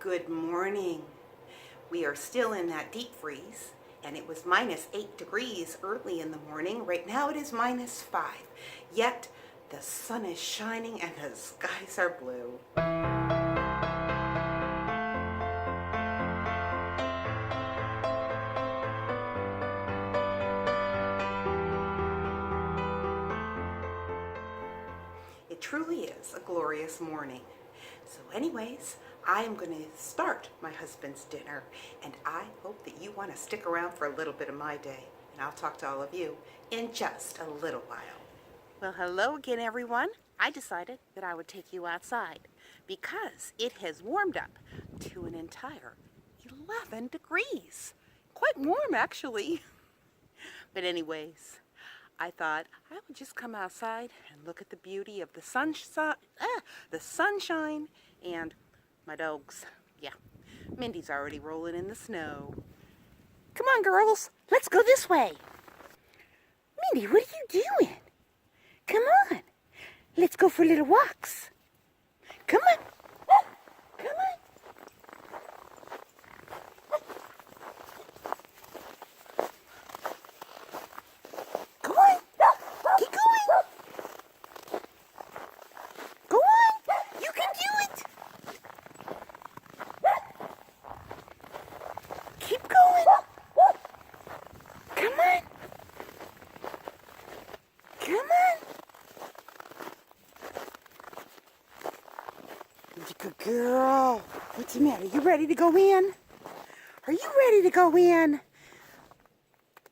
Good morning. We are still in that deep freeze, and it was -8 degrees early in the morning. Right now it is -5. Yet the sun is shining and the skies are blue. It truly is a glorious morning. So anyways, I am going to start my husband's dinner, and I hope that you want to stick around for a little bit of my day, and I'll talk to all of you in just a little while. Well, hello again, everyone. I decided that I would take you outside because it has warmed up to an entire 11 degrees. Quite warm, actually. But anyways, I thought I would just come outside and look at the beauty of the sunshine and my dogs. Yeah, Mindy's already rolling in the snow. Come on, girls, let's go this way. Mindy, what are you doing? Come on, let's go for little walks. Come on, come on. Go on, keep going. Go on, you can do it. Keep going. Come on. Come on. Good girl. What's the matter? You ready to go in? Are you ready to go in?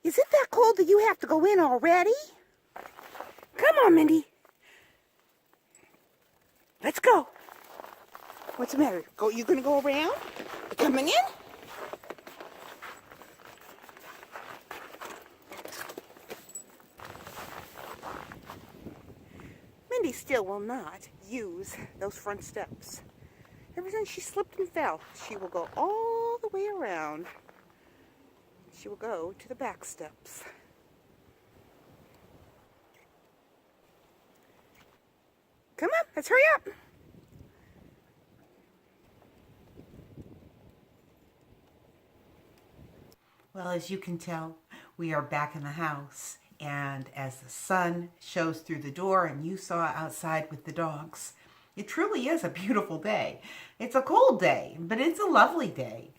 Is it that cold that you have to go in already? Come on, Mindy. Let's go. What's the matter? You gonna go around? You coming in? Mindy still will not use those front steps. Ever since she slipped and fell, she will go all the way around. She will go to the back steps. Come on, let's hurry up. Well, as you can tell, we are back in the house. And as the sun shows through the door and you saw outside with the dogs, it truly is a beautiful day. It's a cold day, but it's a lovely day.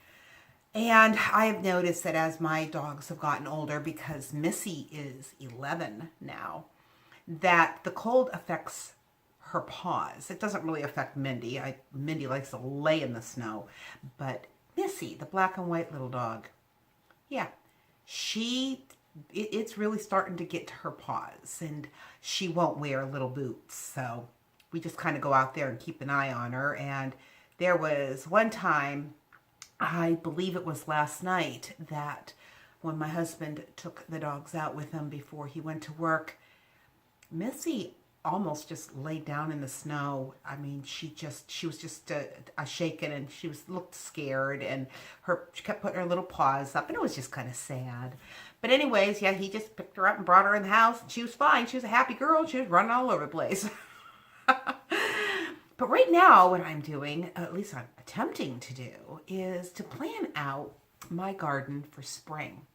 And I have noticed that as my dogs have gotten older, because Missy is 11 now, that the cold affects her paws. It doesn't really affect Mindy. Mindy likes to lay in the snow. But Missy, the black and white little dog, yeah, it's really starting to get to her paws, and she won't wear little boots. So we just kind of go out there and keep an eye on her. And there was one time, I believe it was last night, that when my husband took the dogs out with him before he went to work, Missy almost just laid down in the snow. I mean, she was just a shaken, and she looked scared, and she kept putting her little paws up, and it was just kind of sad. But anyways, yeah, he just picked her up and brought her in the house, and she was fine. She was a happy girl. She was running all over the place. But right now, what I'm doing, at least I'm attempting to do, is to plan out my garden for spring.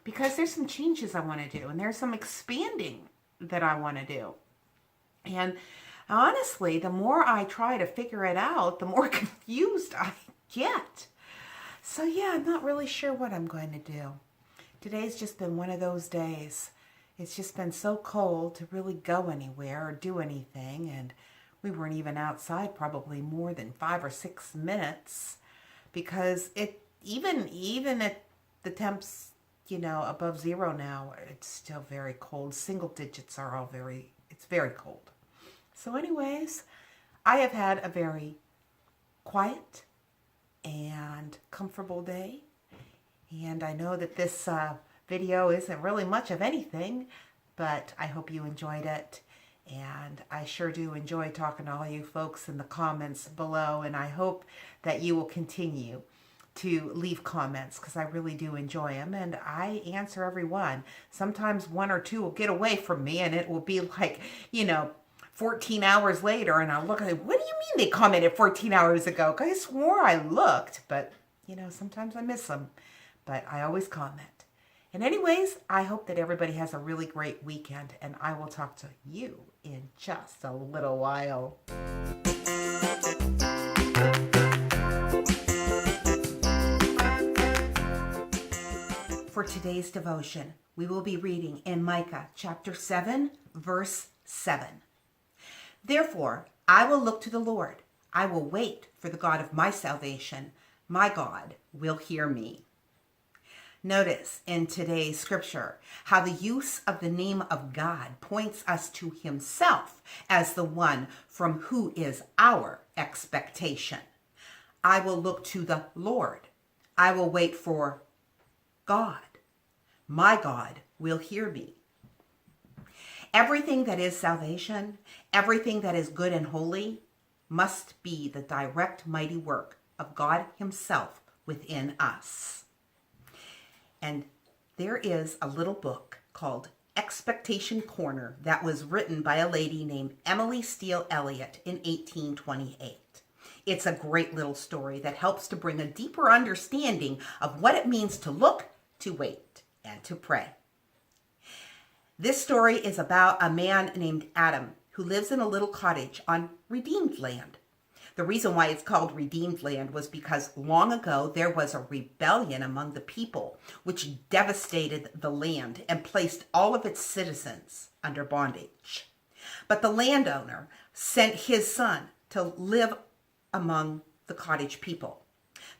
Because there's some changes I want to do, and there's some expanding that I want to do. And honestly, the more I try to figure it out, the more confused I get. So yeah, I'm not really sure what I'm going to do. Today's just been one of those days. It's just been so cold to really go anywhere or do anything, and we weren't even outside probably more than 5 or 6 minutes, because even at the temps, above zero now, it's still very cold. Single digits are it's very cold. So anyways, I have had a very quiet and comfortable day. And I know that this video isn't really much of anything, but I hope you enjoyed it. And I sure do enjoy talking to all you folks in the comments below. And I hope that you will continue to leave comments, because I really do enjoy them. And I answer every one. Sometimes one or two will get away from me, and it will be like, 14 hours later and I look at it, what do you mean they commented 14 hours ago? I swore I looked, but sometimes I miss them. But I always comment. And anyways, I hope that everybody has a really great weekend, and I will talk to you in just a little while. For today's devotion, we will be reading in Micah chapter 7, verse 7. Therefore, I will look to the Lord. I will wait for the God of my salvation. My God will hear me. Notice in today's scripture how the use of the name of God points us to himself as the one from who is our expectation. I will look to the Lord. I will wait for God. My God will hear me. Everything that is salvation, everything that is good and holy, must be the direct mighty work of God himself within us. And there is a little book called Expectation Corner that was written by a lady named Emily Steele Elliott in 1828. It's a great little story that helps to bring a deeper understanding of what it means to look, to wait, and to pray. This story is about a man named Adam who lives in a little cottage on redeemed land. The reason why it's called redeemed land was because long ago there was a rebellion among the people which devastated the land and placed all of its citizens under bondage. But the landowner sent his son to live among the cottage people.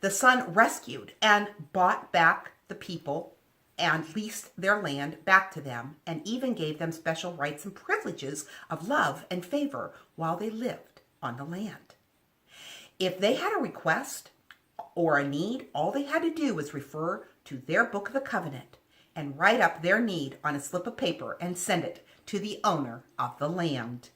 The son rescued and bought back the people and leased their land back to them and even gave them special rights and privileges of love and favor while they lived on the land. If they had a request or a need, all they had to do was refer to their book of the covenant and write up their need on a slip of paper and send it to the owner of the land.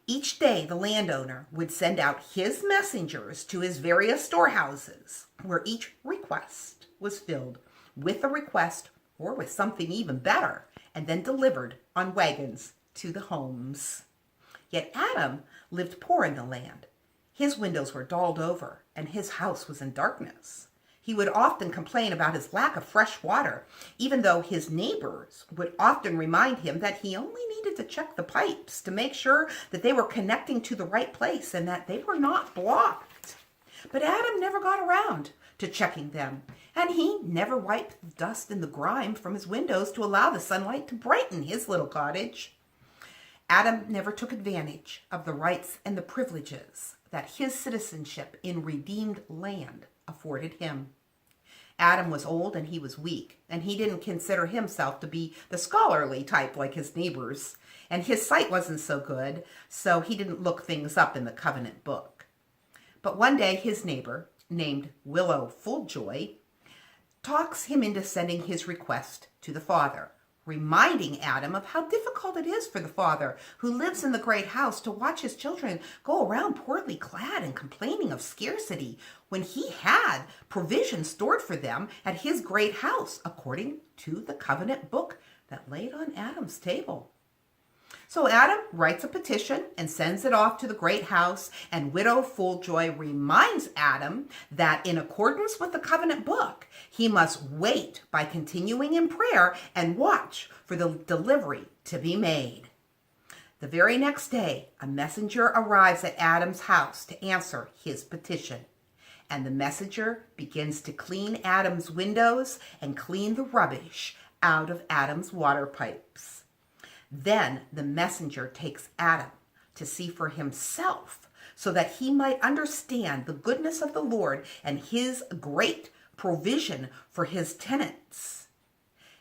Each day, the landowner would send out his messengers to his various storehouses, where each request was filled with a request or with something even better, and then delivered on wagons to the homes. Yet Adam lived poor in the land. His windows were dulled over, and his house was in darkness. He would often complain about his lack of fresh water, even though his neighbors would often remind him that he only needed to check the pipes to make sure that they were connecting to the right place and that they were not blocked. But Adam never got around to checking them, and he never wiped the dust and the grime from his windows to allow the sunlight to brighten his little cottage. Adam never took advantage of the rights and the privileges that his citizenship in redeemed land afforded him. Adam was old and he was weak, and he didn't consider himself to be the scholarly type like his neighbors, and his sight wasn't so good, so he didn't look things up in the covenant book. But one day his neighbor, named Willow Fulljoy, talks him into sending his request to the father, reminding Adam of how difficult it is for the father who lives in the great house to watch his children go around poorly clad and complaining of scarcity when he had provision stored for them at his great house according to the covenant book that laid on Adam's table. So Adam writes a petition and sends it off to the great house, and Widow Fulljoy reminds Adam that in accordance with the covenant book, he must wait by continuing in prayer and watch for the delivery to be made. The very next day, a messenger arrives at Adam's house to answer his petition, and the messenger begins to clean Adam's windows and clean the rubbish out of Adam's water pipes. Then the messenger takes Adam to see for himself so that he might understand the goodness of the Lord and his great provision for his tenants.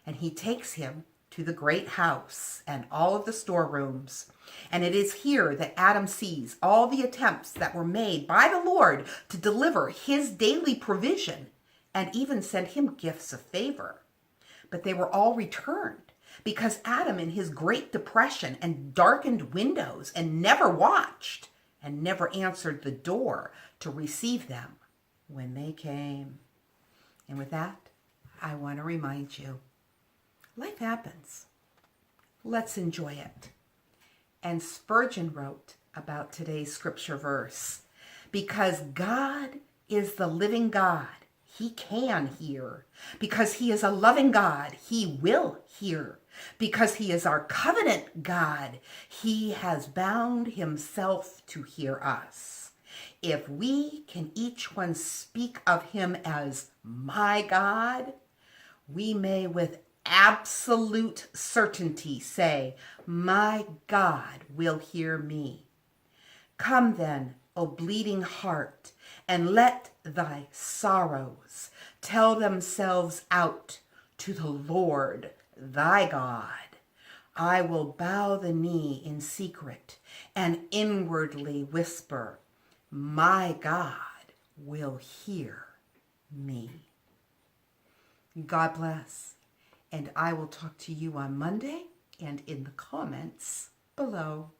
And he takes him to the great house and all of the storerooms. And it is here that Adam sees all the attempts that were made by the Lord to deliver his daily provision and even send him gifts of favor. But they were all returned, because Adam, in his great depression and darkened windows, and never watched and never answered the door to receive them when they came. And with that, I want to remind you, life happens. Let's enjoy it. And Spurgeon wrote about today's scripture verse, because God is the living God, he can hear. Because he is a loving God, he will hear. Because he is our covenant God, he has bound himself to hear us. If we can each one speak of him as my God, we may with absolute certainty say, my God will hear me. Come then, O bleeding heart, and let thy sorrows tell themselves out to the Lord thy God. I will bow the knee in secret and inwardly whisper, my God will hear me. God bless, and I will talk to you on Monday and in the comments below.